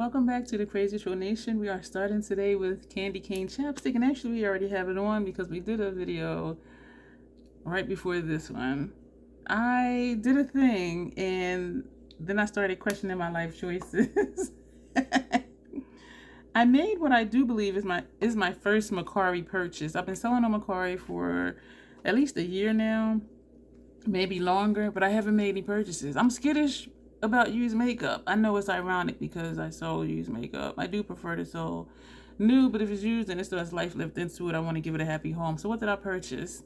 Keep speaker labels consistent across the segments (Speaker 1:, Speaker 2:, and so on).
Speaker 1: Welcome back to the Crazy Troll Nation. We are starting today with Candy Cane Chapstick, and actually we already have it on because we did a video right before this one. I did a thing and then I started questioning my life choices. I made what I do believe is my first Macari purchase. I've been selling on Macari for at least a year now, maybe longer, but I haven't made any purchases. I'm skittish about used makeup. I know it's ironic because I sell used makeup. I do prefer to sell new, but if it's used and it still has life lived into it, I want to give it a happy home. So what did I purchase?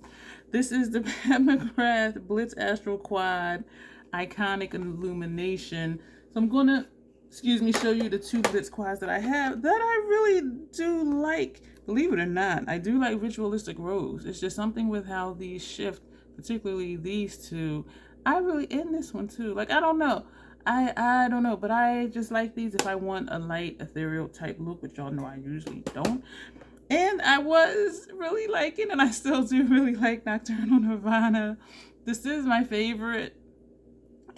Speaker 1: This is the McGrath Blitz Astral Quad Iconic Illumination. So I'm gonna, show you the two Blitz quads that I have that I really do like. Believe it or not, I do like Ritualistic Rose. It's just something with how these shift, particularly these two. I really, in this one too. Like, I don't know. I don't know, but I just like these if I want a light ethereal type look, which y'all know I usually don't. And I was really liking, and I still do really like Nocturnal Nirvana. This is my favorite.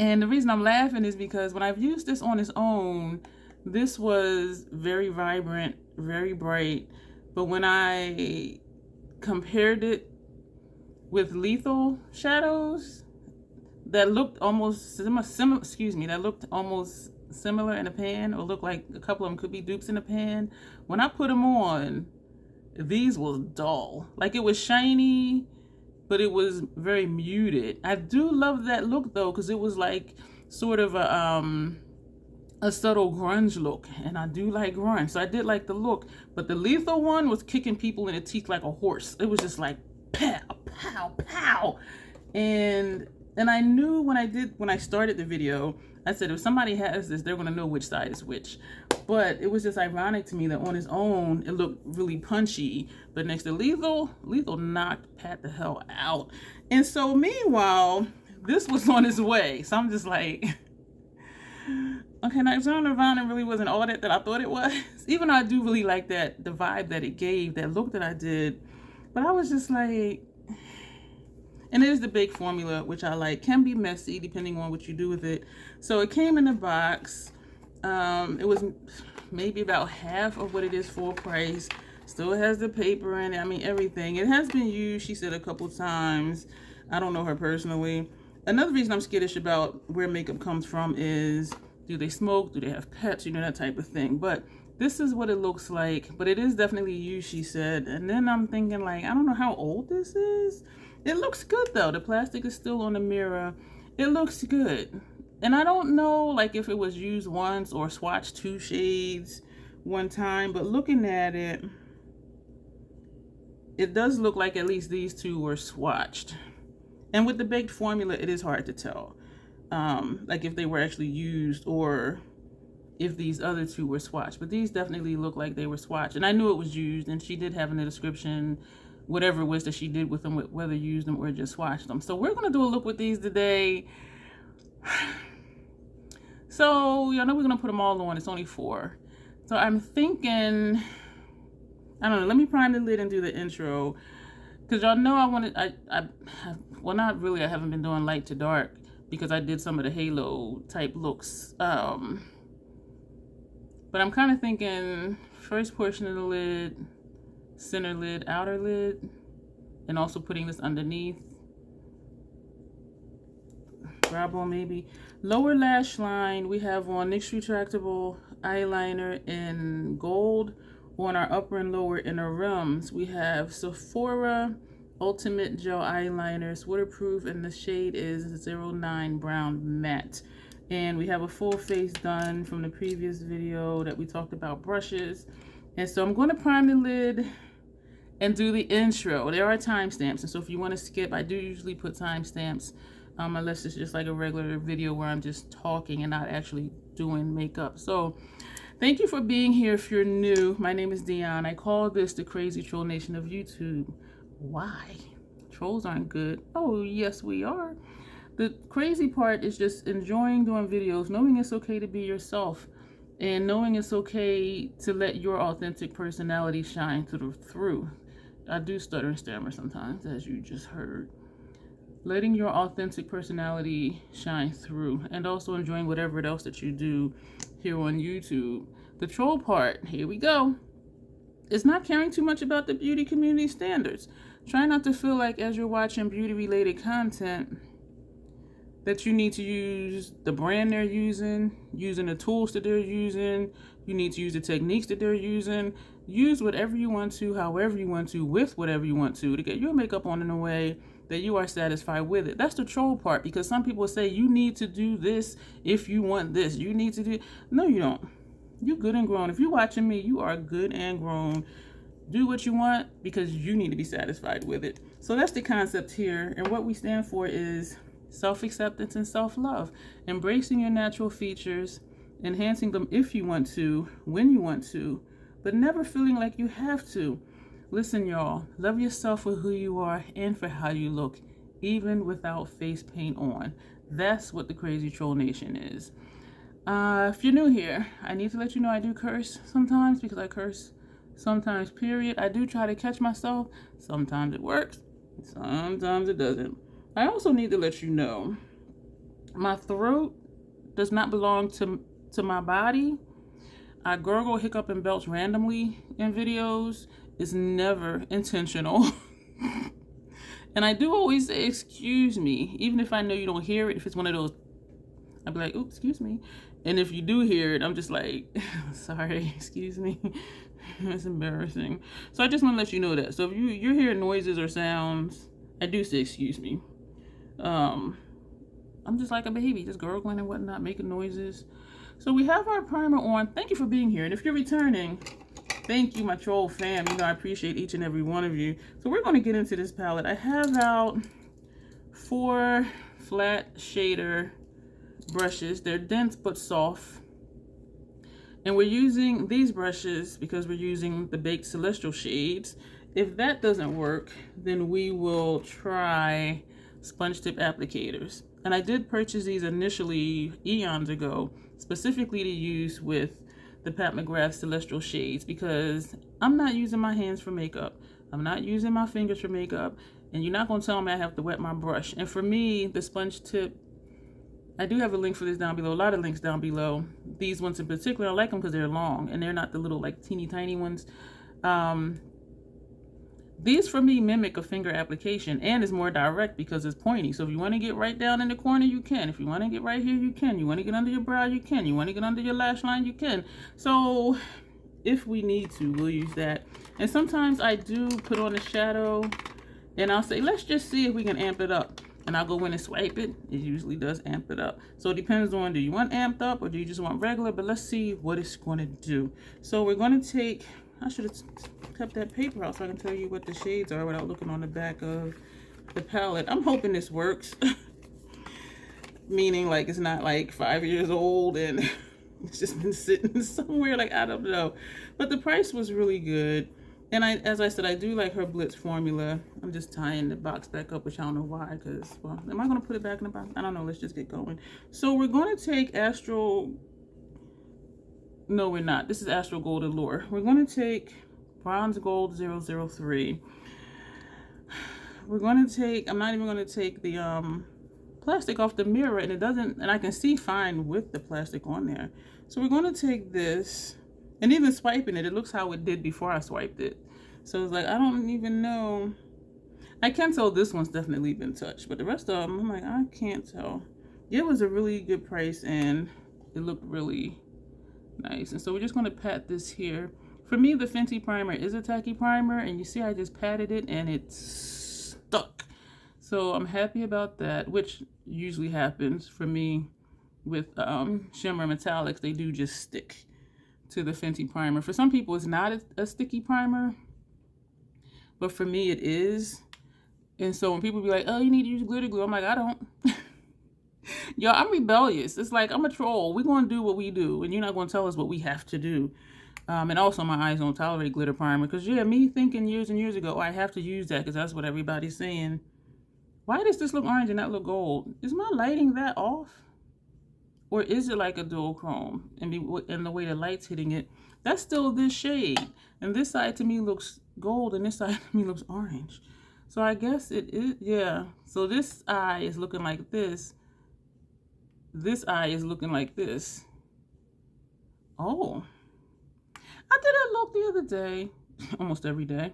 Speaker 1: And the reason I'm laughing is because when I've used this on its own, this was very vibrant, very bright. But when I compared it with Lethal shadows, that looked almost similar in a pan, or looked like a couple of them could be dupes in a pan. When I put them on, these was dull. Like, it was shiny, but it was very muted. I do love that look though, because it was like sort of a subtle grunge look, and I do like grunge, so I did like the look. But the Lethal one was kicking people in the teeth like a horse. It was just like pow, pow, pow. And I knew when I started the video, I said if somebody has this, they're gonna know which side is which. But it was just ironic to me that on its own, it looked really punchy. But next to Lethal knocked Pat the hell out. And so meanwhile, this was on its way. So I'm just like, okay, Nocturnal Nirvana really wasn't all that I thought it was. Even though I do really like the vibe that it gave, that look that I did. But I was just like, and it is the big formula, which I like. Can be messy depending on what you do with it. So it came in a box. It was maybe about half of what it is full price. Still has the paper in it. I mean, everything. It has been used, she said, a couple times. I don't know her personally. Another reason I'm skittish about where makeup comes from is, do they smoke? Do they have pets? You know, that type of thing. But this is what it looks like. But it is definitely used, she said. And then I'm thinking, like, I don't know how old this is. It looks good though. The plastic is still on the mirror. It looks good. And I don't know, like, if it was used once or swatched 2 shades one time, but looking at it, it does look like at least these two were swatched. And with the baked formula, it is hard to tell, like if they were actually used or if these other two were swatched. But these definitely look like they were swatched. And I knew it was used, and she did have in the description whatever it was that she did with them, whether used them or just swatched them. So we're going to do a look with these today. So y'all know we're going to put them all on. It's only 4. So I'm thinking, I don't know, let me prime the lid and do the intro. Because y'all know well, not really, I haven't been doing light to dark because I did some of the halo type looks. But I'm kind of thinking first portion of the lid, center lid, outer lid, and also putting this underneath. Grab on maybe. Lower lash line, we have on NYX Retractable Eyeliner in gold. On our upper and lower inner rims, we have Sephora Ultimate Gel Eyeliner. It's waterproof, and the shade is 09 Brown Matte. And we have a full face done from the previous video that we talked about brushes. And so I'm going to prime the lid and do the intro. There are timestamps, and so if you want to skip, I do usually put timestamps, unless it's just like a regular video where I'm just talking and not actually doing makeup. So thank you for being here. If you're new, my name is Dion. I call this the Crazy Troll Nation of YouTube. Why? Trolls aren't good. Oh, yes, we are. The crazy part is just enjoying doing videos, knowing it's okay to be yourself, and knowing it's okay to let your authentic personality shine through. I do stutter and stammer sometimes, as you just heard. Letting your authentic personality shine through, and also enjoying whatever else that you do here on YouTube. The troll part, here we go. It's not caring too much about the beauty community standards. Try not to feel like as you're watching beauty related content that you need to use the brand they're using the tools that they're using. You need to use the techniques that they're using. Use whatever you want to, however you want to, with whatever you want to get your makeup on in a way that you are satisfied with it. That's the troll part, because some people say you need to do this if you want this. You need to do... No, you don't. You're good and grown. If you're watching me, you are good and grown. Do what you want because you need to be satisfied with it. So that's the concept here. And what we stand for is self-acceptance and self-love. Embracing your natural features, enhancing them if you want to, when you want to, but never feeling like you have to. Listen, y'all, love yourself for who you are and for how you look, even without face paint on. That's what the Crazy Troll Nation is. If you're new here, I need to let you know I do curse sometimes, because I curse sometimes, period. I do try to catch myself. Sometimes it works, sometimes it doesn't. I also need to let you know my throat does not belong to my body. I gurgle, hiccup, and belch randomly in videos. It's never intentional. And I do always say, excuse me, even if I know you don't hear it. If it's one of those, I'd be like, oops, excuse me. And if you do hear it, I'm just like, sorry, excuse me. It's embarrassing. So I just want to let you know that. So if you're hearing noises or sounds, I do say excuse me. I'm just like a baby, just gurgling and whatnot, making noises. So we have our primer on. Thank you for being here. And if you're returning, thank you, my troll fam. You know, I appreciate each and every one of you. So we're going to get into this palette. I have out 4 flat shader brushes. They're dense but soft. And we're using these brushes because we're using the Baked Celestial shades. If that doesn't work, then we will try sponge tip applicators. And I did purchase these initially eons ago, specifically to use with the Pat McGrath Celestial shades, because I'm not using my hands for makeup. I'm not using my fingers for makeup. And you're not going to tell me I have to wet my brush. And for me, the sponge tip, I do have a link for this down below, a lot of links down below. These ones in particular, I like them because they're long and they're not the little like teeny tiny ones. These for me mimic a finger application and is more direct because it's pointy. So if you want to get right down in the corner, you can. If you want to get right here, you can. You want to get under your brow, you can. You want to get under your lash line, you can. So if we need to, we'll use that. And sometimes I do put on a shadow and I'll say, let's just see if we can amp it up. And I'll go in and swipe it. It usually does amp it up. So it depends on, do you want amped up or do you just want regular? But let's see what it's going to do. So we're going to take, I should have kept that paper out so I can tell you what the shades are without looking on the back of the palette. I'm hoping this works. Meaning like it's not like 5 years old and it's just been sitting somewhere, like I don't know. But the price was really good. And as I said, I do like her Blitz formula. I'm just tying the box back up, which I don't know why, because, well, am I going to put it back in the box? I don't know. Let's just get going. So we're going to take Astral. No, we're not. This is Astral Gold Allure. We're going to take Bronze Gold 003. We're going to take, I'm not even going to take the plastic off the mirror, and it doesn't, and I can see fine with the plastic on there. So we're going to take this. And even swiping it, it looks how it did before I swiped it. So it's like, I don't even know. I can tell this one's definitely been touched, but the rest of them, I'm like, I can't tell. Yeah, it was a really good price and it looked really nice. And so we're just going to pat this here. For me, the Fenty primer is a tacky primer, and you see I just patted it and it's stuck. So I'm happy about that, which usually happens for me with shimmer metallics. They do just stick to the Fenty primer. For some people, it's not a sticky primer, but for me, it is. And so when people be like, oh, you need to use glitter glue, I'm like, I don't. Yo, I'm rebellious. It's like, I'm a troll. We're going to do what we do, and you're not going to tell us what we have to do. And also, my eyes don't tolerate glitter primer, because, yeah, me thinking years and years ago, oh, I have to use that because that's what everybody's saying. Why does this look orange and not look gold? Is my lighting that off? Or is it like a dual chrome? And the way the light's hitting it, that's still this shade. And this side to me looks gold, and this side to me looks orange. So I guess it is, yeah. So this eye is looking like this. This eye is looking like this. Oh, I did a look the other day, almost every day.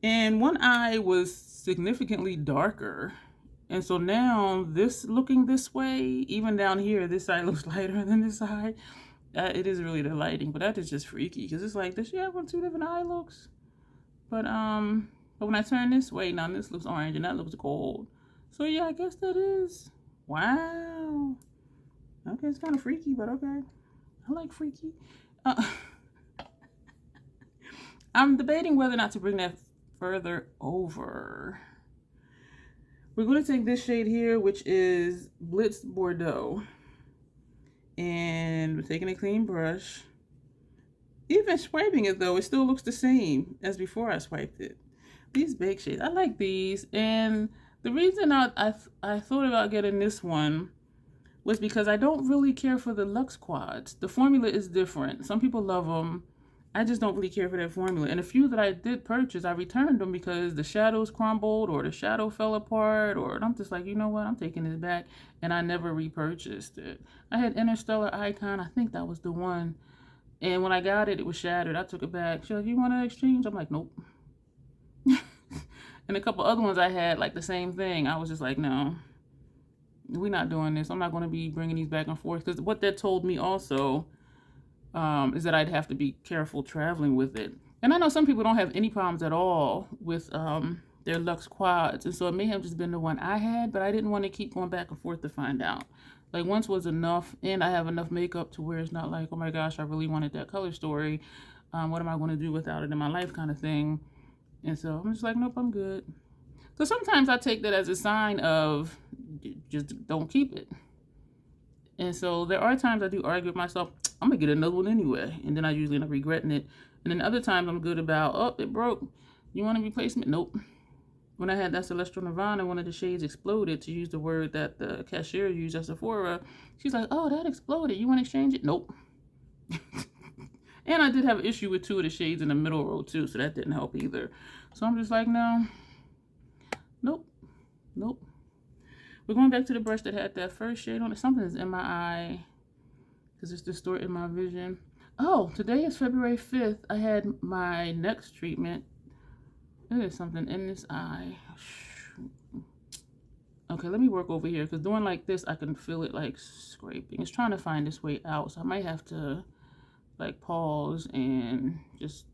Speaker 1: And one eye was significantly darker. And so now this looking this way, even down here, this side looks lighter than this side. It is really the lighting, but that is just freaky because it's like, does she have two different eye looks? But when I turn this way, now this looks orange and that looks gold. So yeah, I guess that is, wow. Okay, it's kind of freaky, but okay. I like freaky. I'm debating whether or not to bring that further over. We're going to take this shade here, which is Blitz Bordeaux. And we're taking a clean brush. Even swiping it though, it still looks the same as before I swiped it. These bake shades, I like these. And the reason I thought about getting this one was because I don't really care for the Luxe Quads. The formula is different. Some people love them. I just don't really care for that formula. And a few that I did purchase, I returned them because the shadows crumbled or the shadow fell apart, or I'm just like, you know what, I'm taking this back, and I never repurchased it. I had Interstellar Icon, I think that was the one, and when I got it, it was shattered. I took it back. She's like, you want to exchange? I'm like, nope. And a couple other ones I had, like the same thing. I was just like, no, we're not doing this. I'm not going to be bringing these back and forth, because what that told me also is that I'd have to be careful traveling with it. And I know some people don't have any problems at all with their Luxe Quads, and so it may have just been the one I had, but I didn't want to keep going back and forth to find out. Like, once was enough, and I have enough makeup to where it's not like, oh my gosh, I really wanted that color story. What am I going to do without it in my life kind of thing. And so I'm just like, nope, I'm good. So sometimes I take that as a sign of just don't keep it. And so there are times I do argue with myself, I'm going to get another one anyway. And then I usually end up regretting it. And then other times I'm good about, oh, it broke. You want a replacement? Nope. When I had that Celestial Nirvana, one of the shades exploded, to use the word that the cashier used at Sephora. She's like, oh, that exploded. You want to exchange it? Nope. And I did have an issue with two of the shades in the middle row too, so that didn't help either. So I'm just like, no. Nope. Nope. We're going back to the brush that had that first shade on it. Something is in my eye because it's distorting my vision. Oh, today is February 5th. I had my next treatment. There is something in this eye. Okay, let me work over here, because doing like this, I can feel it like scraping. It's trying to find its way out, so I might have to like pause and just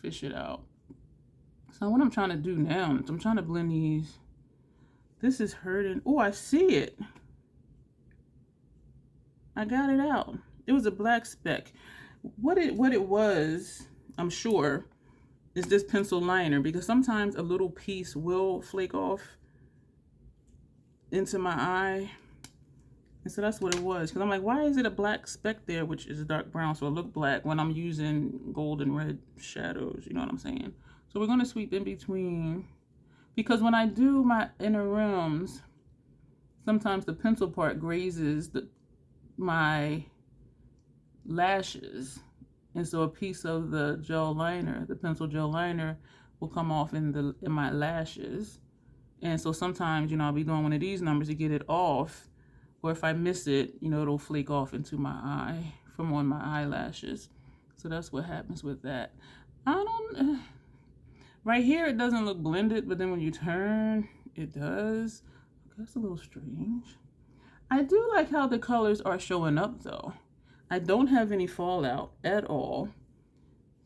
Speaker 1: fish it out. So what I'm trying to do now is I'm trying to blend these. This is hurting. Oh, I see it. I got it out. It was a black speck. What it was, I'm sure, is this pencil liner, because sometimes a little piece will flake off into my eye. And so that's what it was, because I'm like, why is it a black speck there, which is dark brown, so it looked black when I'm using gold and red shadows, you know what I'm saying? So we're going to sweep in between, because when I do my inner rims, sometimes the pencil part grazes my lashes, and so a piece of the gel liner, the pencil gel liner, will come off in my lashes. And so sometimes, you know, I'll be doing one of these numbers to get it off, or if I miss it, you know, it'll flake off into my eye from on my eyelashes. So that's what happens with that. Right here it doesn't look blended, but then when you turn, it does. Okay, that's a little strange. I do like how the colors are showing up though. I don't have any fallout at all.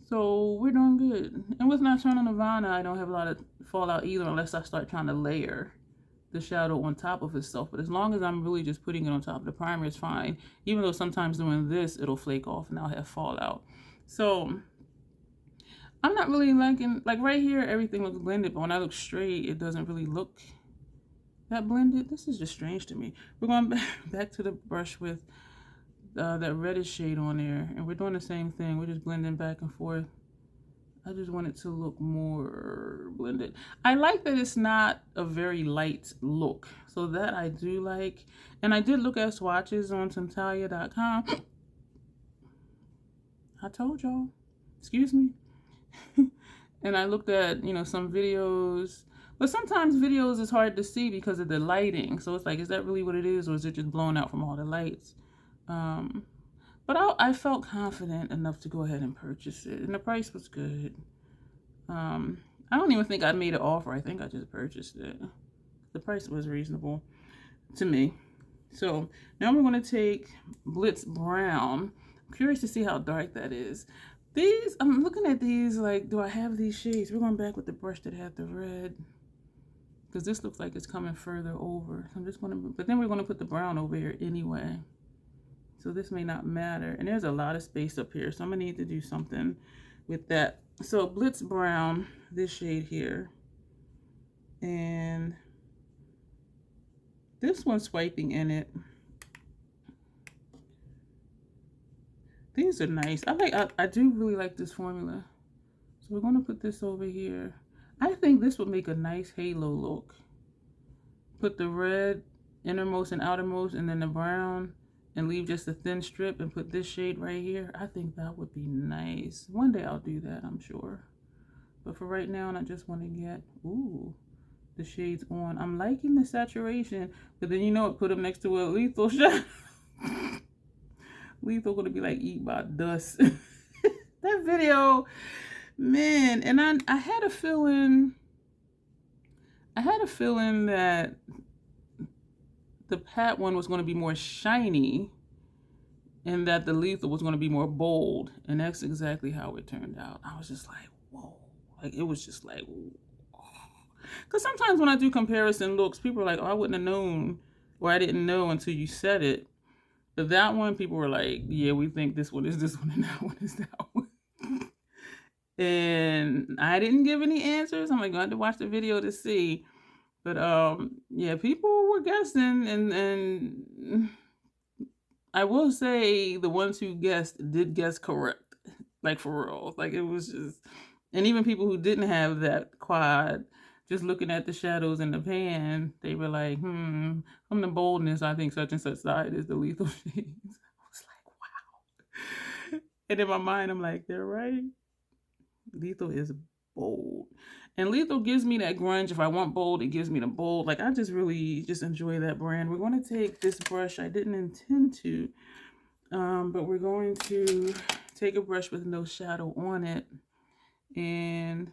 Speaker 1: So we're doing good. And with Nocturnal Nirvana, I don't have a lot of fallout either, unless I start trying to layer the shadow on top of itself. But as long as I'm really just putting it on top of the primer, it's fine. Even though sometimes doing this, it'll flake off and I'll have fallout. So I'm not really liking, like right here, everything looks blended, but when I look straight, it doesn't really look that blended. This is just strange to me. We're going back to the brush with that reddish shade on there, and we're doing the same thing. We're just blending back and forth. I just want it to look more blended. I like that it's not a very light look, so that I do like. And I did look at swatches on Temtalia.com. I told y'all, excuse me. And I looked at, you know, some videos, but sometimes videos is hard to see because of the lighting. So it's like, is that really what it is, or is it just blown out from all the lights? But I felt confident enough to go ahead and purchase it. And the price was good. I don't even think I made an offer. I think I just purchased it. The price was reasonable to me. So now we're going to take Blitz Brown. I'm curious to see how dark that is. These, I'm looking at these like, do I have these shades? We're going back with the brush that had the red. Because this looks like it's coming further over. So I'm just going to, but then we're going to put the brown over here anyway. So this may not matter. And there's a lot of space up here. So I'm going to need to do something with that. So Blitz Brown, this shade here. And this one's swiping in it. These are nice. I do really like this formula. So we're going to put this over here. I think this would make a nice halo look. Put the red innermost and outermost and then the brown and leave just a thin strip and put this shade right here. I think that would be nice. One day I'll do that, I'm sure. But for right now, I just want to get, ooh, the shades on. I'm liking the saturation, but then you know what, put them next to a lethal shot. Lethal gonna be like eaten by dust. That video, man, and I had a feeling that the Pat one was gonna be more shiny and that the lethal was gonna be more bold, and that's exactly how it turned out. I was just like, whoa. Like, it was just like, because sometimes when I do comparison looks, people are like, oh, I wouldn't have known, or I didn't know until you said it. But that one, people were like, yeah, we think this one is this one and that one is that one. And I didn't give any answers. I'm like, I had to watch the video to see. But yeah, people were guessing, and I will say the ones who guessed did guess correct. Like, for real. Like, it was just, and even people who didn't have that quad, just looking at the shadows in the pan, they were like, from the boldness, I think such and such side is the lethal shades. I was like, wow. And in my mind, I'm like, they're right. Lethal is bold. And lethal gives me that grunge. If I want bold, it gives me the bold. Like, I just really just enjoy that brand. We're going to take this brush. I didn't intend to, but we're going to take a brush with no shadow on it. And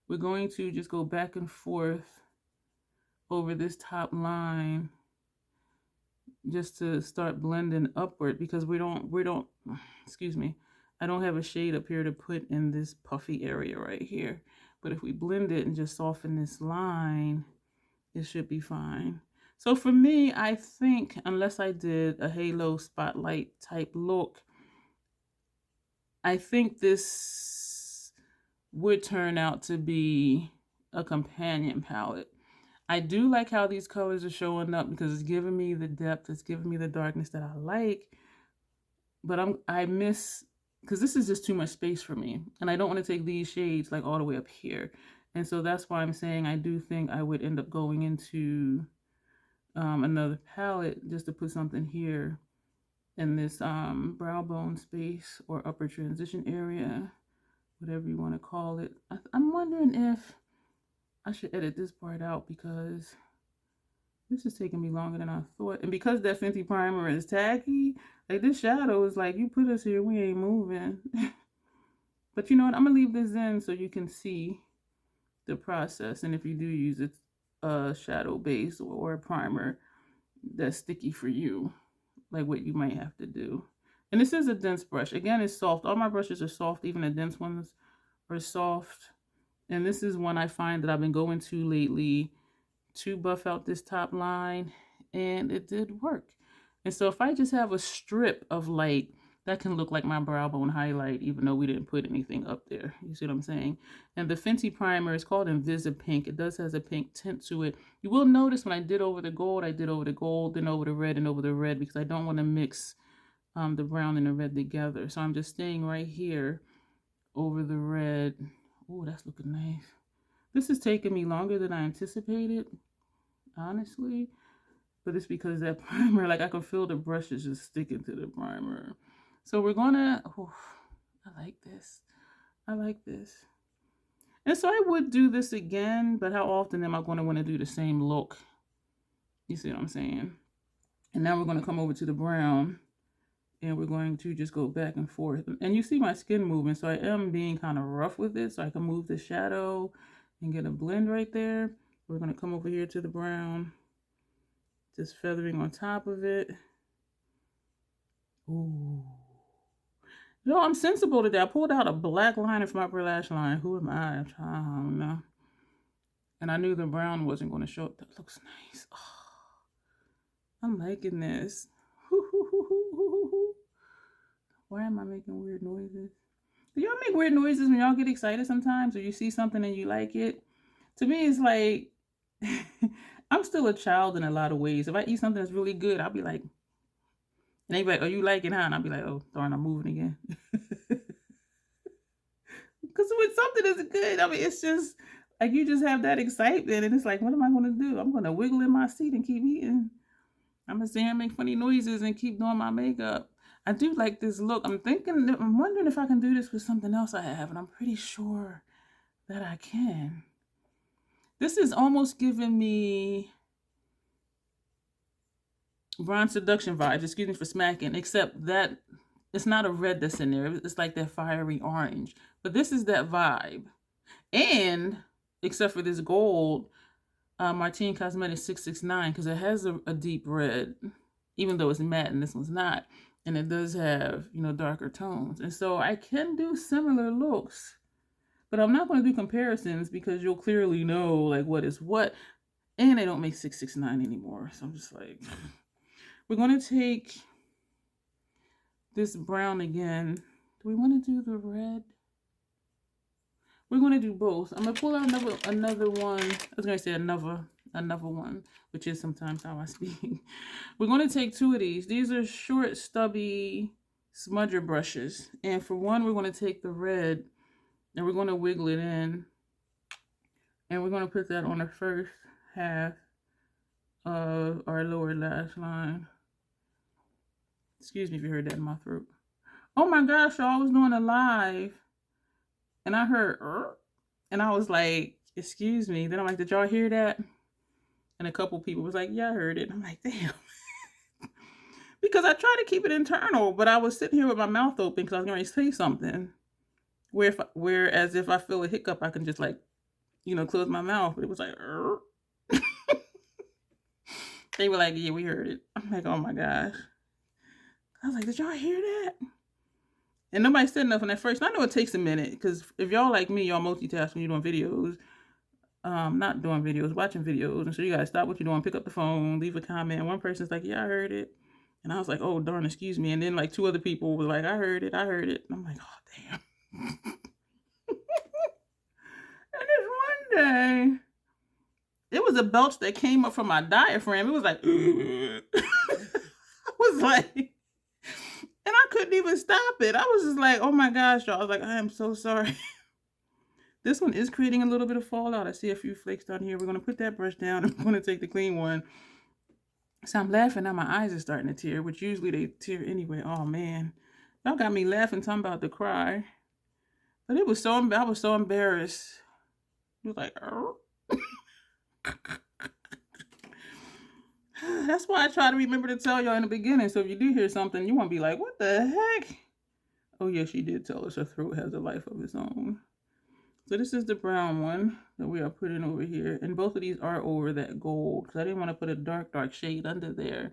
Speaker 1: we're going to just go back and forth over this top line just to start blending upward, because we don't, excuse me, I don't have a shade up here to put in this puffy area right here. But if we blend it and just soften this line, it should be fine. So for me, I think unless I did a halo spotlight type look, I think this would turn out to be a companion palette. I do like how these colors are showing up because it's giving me the depth, it's giving me the darkness that I like. But I miss, because this is just too much space for me. And I don't want to take these shades like all the way up here. And so that's why I'm saying I do think I would end up going into another palette just to put something here in this brow bone space or upper transition area, whatever you want to call it. I'm wondering if I should edit this part out because this is taking me longer than I thought. And because that Fenty primer is tacky, like this shadow is like, you put us here, we ain't moving. But you know what? I'm going to leave this in so you can see the process. And if you do use a shadow base or a primer that's sticky for you, like what you might have to do. And this is a dense brush. Again, it's soft. All my brushes are soft. Even the dense ones are soft. And this is one I find that I've been going to lately to buff out this top line. And it did work. And so if I just have a strip of light, that can look like my brow bone highlight, even though we didn't put anything up there. You see what I'm saying? And the Fenty primer is called Invisi Pink. It does has a pink tint to it. You will notice when I did over the gold, I did over the gold, then over the red, and over the red, because I don't want to mix the brown and the red together. So I'm just staying right here over the red. Oh, that's looking nice. This is taking me longer than I anticipated, honestly. But it's because that primer, like I can feel the brushes just sticking to the primer. So we're gonna, oh, I like this. I like this. And so I would do this again, but how often am I going to want to do the same look? You see what I'm saying? And now we're going to come over to the brown And we're going to just go back and forth. And you see my skin moving, so I am being kind of rough with it, so I can move the shadow and get a blend right there. We're going to come over here to the brown, just feathering on top of it. Ooh. Yo, I'm sensible today. I pulled out a black liner from my upper lash line. Who am I? I don't know. And I knew the brown wasn't going to show up. That looks nice. Oh, I'm liking this. Why am I making weird noises? Do y'all make weird noises when y'all get excited sometimes, or you see something and you like it? To me, it's like, I'm still a child in a lot of ways. If I eat something that's really good, I'll be like, and they be like, oh, you like it, huh? And I'll be like, oh, darn, I'm moving again. Because when something is good, I mean, it's just, like, you just have that excitement, and it's like, what am I going to do? I'm going to wiggle in my seat and keep eating. I'm going to sit here and make funny noises and keep doing my makeup. I do like this look. I'm wondering if I can do this with something else I have, and I'm pretty sure that I can. This is almost giving me Bronze Seduction vibes, excuse me for smacking, except that it's not a red that's in there. It's like that fiery orange. But this is that vibe. And, except for this gold, Martine Cosmetics 669, because it has a deep red, even though it's matte and this one's not. And it does have, you know, darker tones. And so I can do similar looks. But I'm not going to do comparisons because you'll clearly know, like, what is what. And they don't make 669 anymore. So I'm just like, we're going to take this brown again. Do we want to do the red? We're going to do both. I'm going to pull out another one. I was going to say another one, which is sometimes how I speak. We're going to take two of these. These are short, stubby smudger brushes. And for one, we're going to take the red and we're going to wiggle it in. And we're going to put that on the first half of our lower lash line. Excuse me if you heard that in my throat. Oh my gosh, y'all, I was doing a live. And I heard, and I was like, excuse me. Then I'm like, did y'all hear that? And a couple people was like, yeah, I heard it. I'm like, damn. Because I try to keep it internal, but I was sitting here with my mouth open because I was going to say something. Whereas if I feel a hiccup, I can just like, you know, close my mouth. But it was like, They were like, yeah, we heard it. I'm like, oh my gosh. I was like, did y'all hear that? And nobody said nothing at first. And I know it takes a minute because if y'all like me, y'all multitask when you're doing videos. Not doing videos, watching videos. And so you gotta stop what you're doing, pick up the phone, leave a comment. One person's like, yeah, I heard it. And I was like, oh, darn, excuse me. And then like two other people were like, I heard it. And I'm like, oh, damn. And this one day, it was a belch that came up from my diaphragm. It was like, I was like, and I couldn't even stop it. I was just like, oh my gosh, y'all. I was like, I am so sorry. This one is creating a little bit of fallout. I see a few flakes down here. We're going to put that brush down. I'm going to take the clean one. So I'm laughing now. My eyes are starting to tear, which usually they tear anyway. Oh, man. Y'all got me laughing. Talking about to cry. But I was so embarrassed. It was like, That's why I try to remember to tell y'all in the beginning. So if you do hear something, you won't be like, what the heck? Oh, yeah, she did tell us her throat has a life of its own. So this is the brown one that we are putting over here. And both of these are over that gold because I didn't want to put a dark shade under there.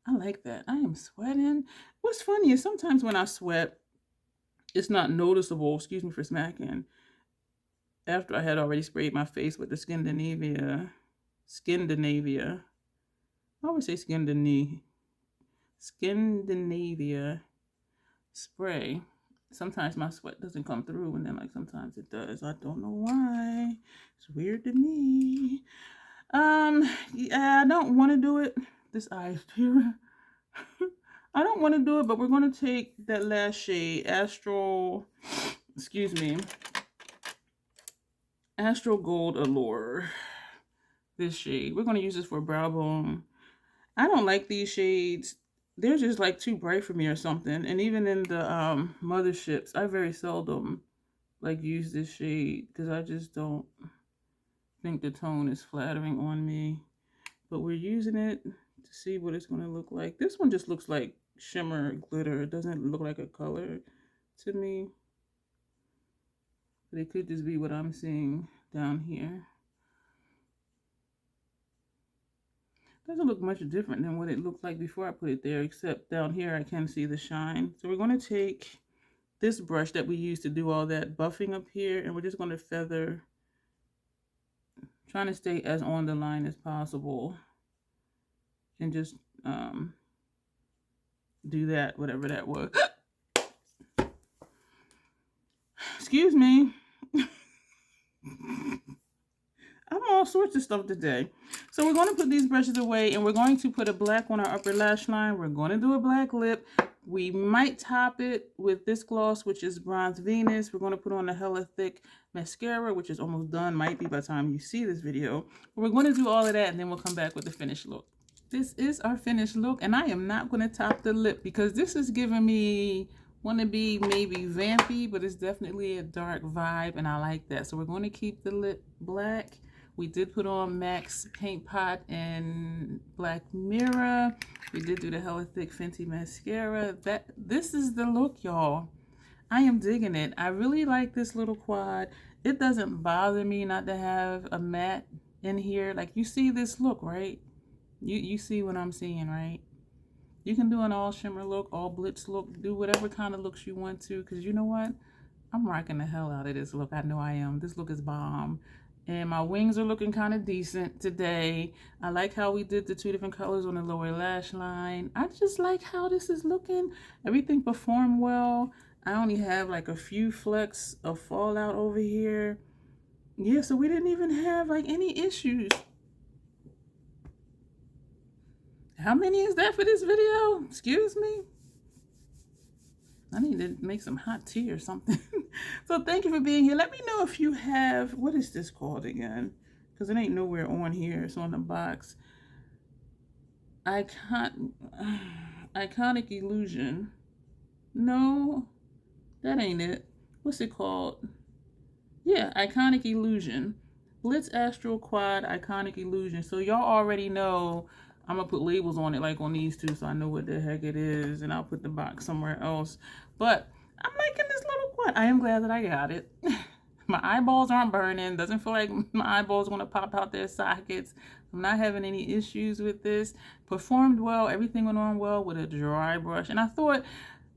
Speaker 1: I like that. I am sweating. What's funny is sometimes when I sweat, it's not noticeable, excuse me for smacking, after I had already sprayed my face with the Scandinavia. I always say Scandinavia spray. Sometimes my sweat doesn't come through, and then like sometimes it does. I don't know why. It's weird to me. Yeah, I don't want to do it. This eye is tearing. I don't want to do it, but we're going to take that last shade, Astral Gold Allure. This shade. We're going to use this for brow bone. I don't like these shades. They're just like too bright for me or something. And even in the motherships, I very seldom like use this shade because I just don't think the tone is flattering on me. But we're using it to see what it's going to look like. This one just looks like shimmer glitter. It doesn't look like a color to me. But it could just be what I'm seeing down here. Doesn't look much different than what it looked like before I put it there, except down here I can see the shine. So we're going to take this brush that we used to do all that buffing up here, and we're just going to feather, trying to stay as on the line as possible, and just do that, whatever that was. Excuse me. I'm all sorts of stuff today. So we're going to put these brushes away, and we're going to put a black on our upper lash line. We're going to do a black lip. We might top it with this gloss, which is Bronze Venus. We're going to put on a hella thick mascara, which is almost done. Might be by the time you see this video. But we're going to do all of that, and then we'll come back with the finished look. This is our finished look, and I am not going to top the lip because this is giving me, want to be maybe vampy, but it's definitely a dark vibe, and I like that. So we're going to keep the lip black. We did put on MAC's Paint Pot and Black Mirror. We did do the hella thick Fenty mascara. This is the look, y'all. I am digging it. I really like this little quad. It doesn't bother me not to have a matte in here. Like, you see this look, right? You see what I'm seeing, right? You can do an all shimmer look, all blitz look, do whatever kind of looks you want to, because you know what? I'm rocking the hell out of this look. I know I am. This look is bomb. And my wings are looking kind of decent today. I like how we did the two different colors on the lower lash line. I just like how this is looking. Everything performed well. I only have like a few flecks of fallout over here. Yeah, so we didn't even have like any issues. How many is that for this video? Excuse me. I need to make some hot tea or something. So thank you for being here. Let me know if you have, what is this called again? Because it ain't nowhere on here. It's on the box. Iconic Illusion. No, that ain't it. What's it called? Yeah, Iconic Illusion. Blitz Astral Quad Iconic Illusion. So y'all already know I'm going to put labels on it like on these two so I know what the heck it is. And I'll put the box somewhere else. But I'm liking this little quad. I am glad that I got it. My eyeballs aren't burning. Doesn't feel like my eyeballs want to pop out their sockets. I'm not having any issues with this. Performed well. Everything went on well with a dry brush. And I thought,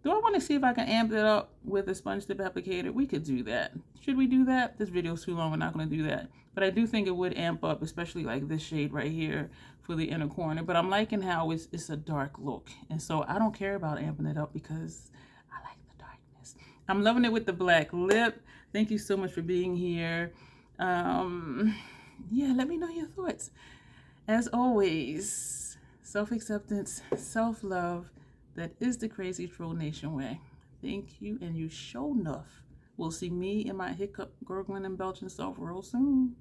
Speaker 1: do I want to see if I can amp it up with a sponge tip applicator? We could do that. Should we do that? This video is too long. We're not going to do that. But I do think it would amp up, especially like this shade right here for the inner corner. But I'm liking how it's a dark look. And so I don't care about amping it up because I like the darkness. I'm loving it with the black lip. Thank you so much for being here. Yeah, let me know your thoughts. As always, self-acceptance, self-love. That is the Crazy Troll Nation way. Thank you, and you sure enough will see me and my hiccup, gurgling, and belching self real soon.